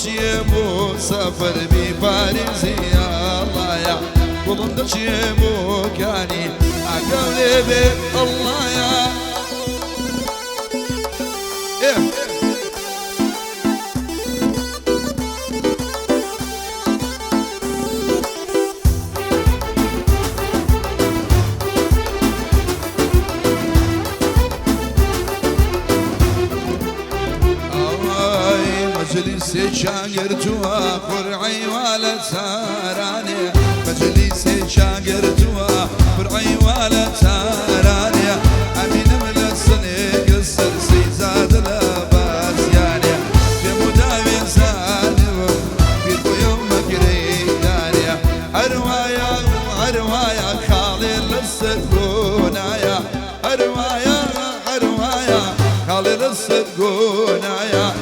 بو سفر بی پارێزی ئەڵڵایە گوڵم دەچێ بۆ کانی ئەگەڵ لێ بێ ئەڵڵایە مجلسي شاقرتوا فرعي ولا ساراني مجلسي شاقرتوا فرعي ولا ساراني أمين من السنة قصر سيزاد لباس يعني في مداوي سالم في اليوم قريداني أروايا أروايا خالي للسكونايا أروايا أروايا خالي للسكونايا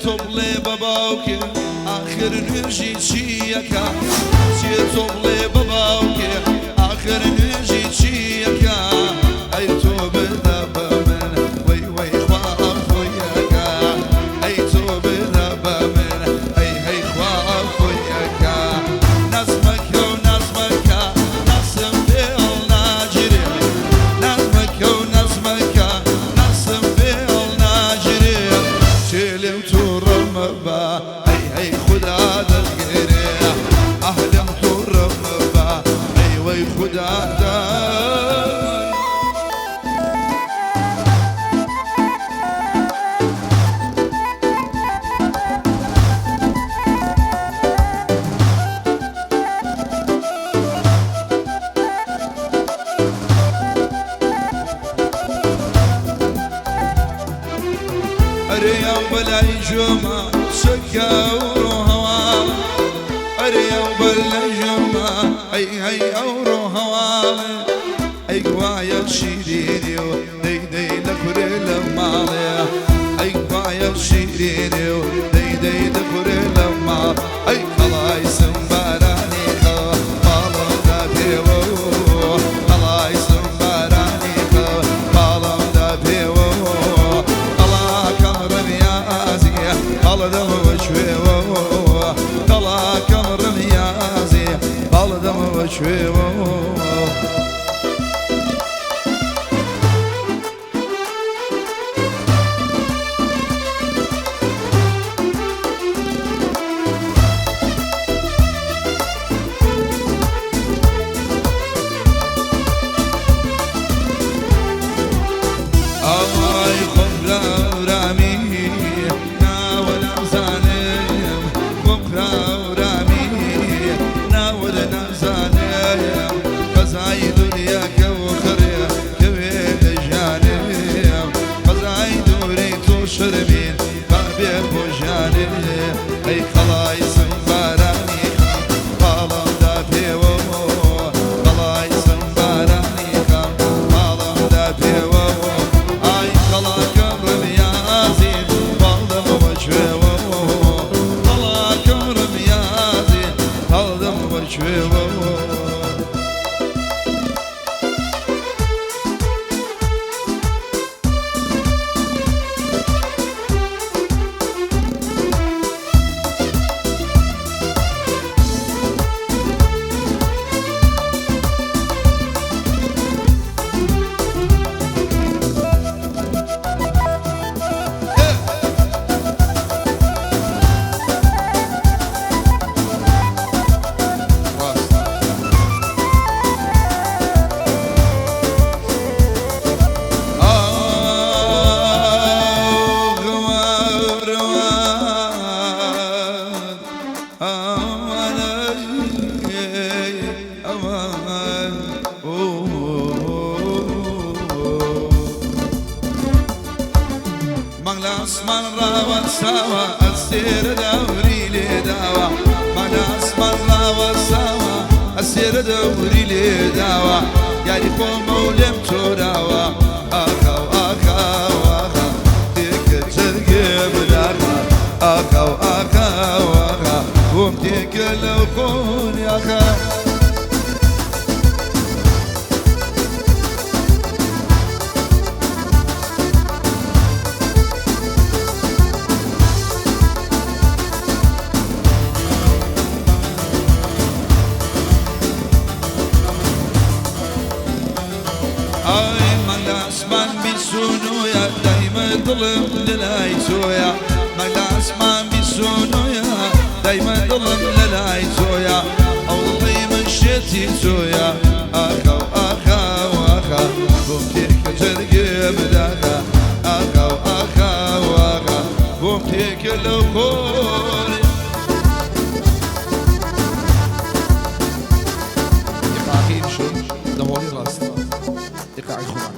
طبلي باباوك آخر نجي شيكا شي طبلي باباوك آخر نجي شيكا أي توب ذاب من وي وي خواف وياكا أي توب ذاب من هي خواف وياكا نسمك ونسمك نسم بيل ناجري نسمك ونسمك نسم بيل ناجري شيلم با هي خدا دلگیره اهلم تو رم با وی خدا أريا بلاي جمع سكا وروها أريا بلاي جمع هي أوروها أي قوايا شيريني دي دي لكر المالي أي قوايا شيريني دي دي لكر المال أي خلاي سنباراني خالم دابيو خلاي سنباراني خالم دابيو قلدم وشويوه طلع كمر ميازي قلدم وشويوه شربين بابي بوجاني اي خلاي سنباراني خالم دابيو خلاي سنباراني خالم دابيو اي خلا كرم يا زين خالم وجهو خلا كرم يا زين خالم وجهو والسوا السير دوري لدوا مناس ملا والسوا السير دوري لدوا يعرفوا مولم تراوا أخو أخو أخو ديك ترقب دارنا أخو أخو أخو ومديك الأخون يا أخو اي ملاسمان بسونويا دايما ظلم للايسويا ملاسمان بسونويا دايما ظلم للايسويا الله مشيتي سويا اخو اخو اخو بومتيك ترقب داخا اخو اخو اخو بومتيك الأخور يقاعين شو دموري راست إيقاعي خمان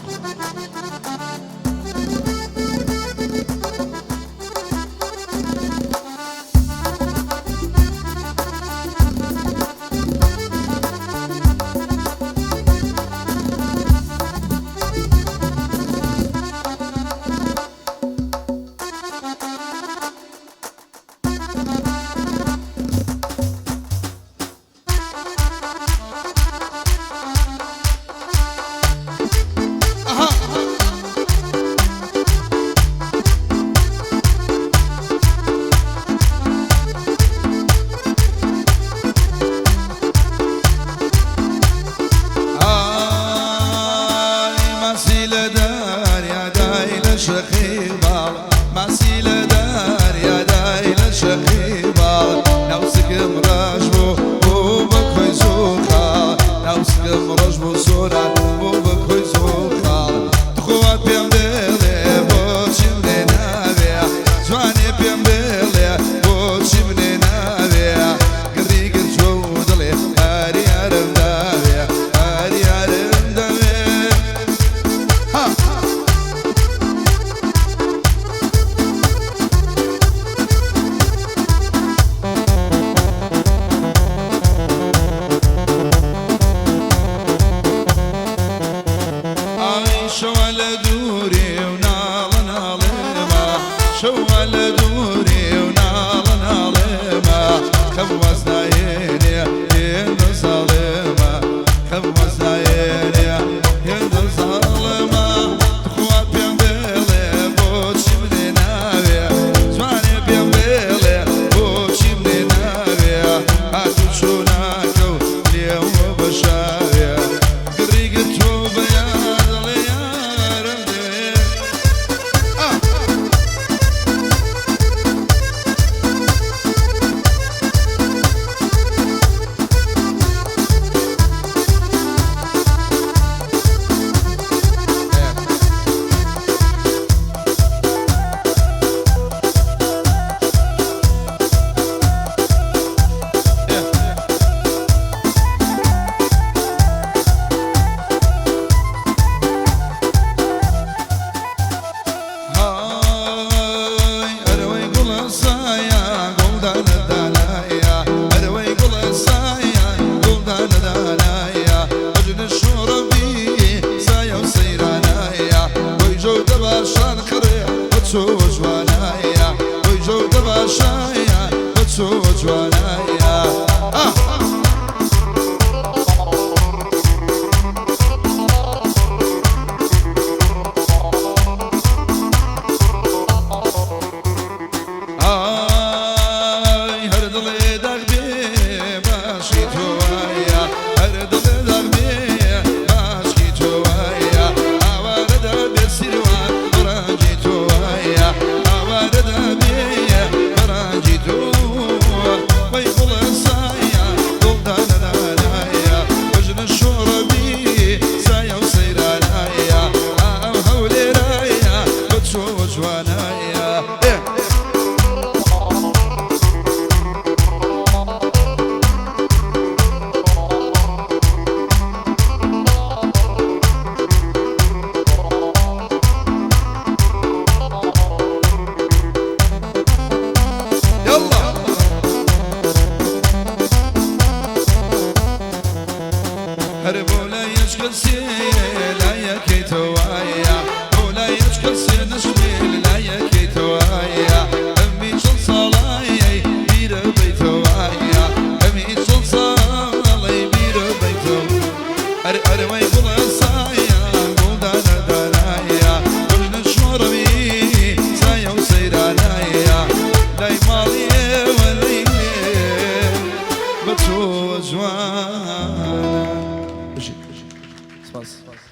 السيف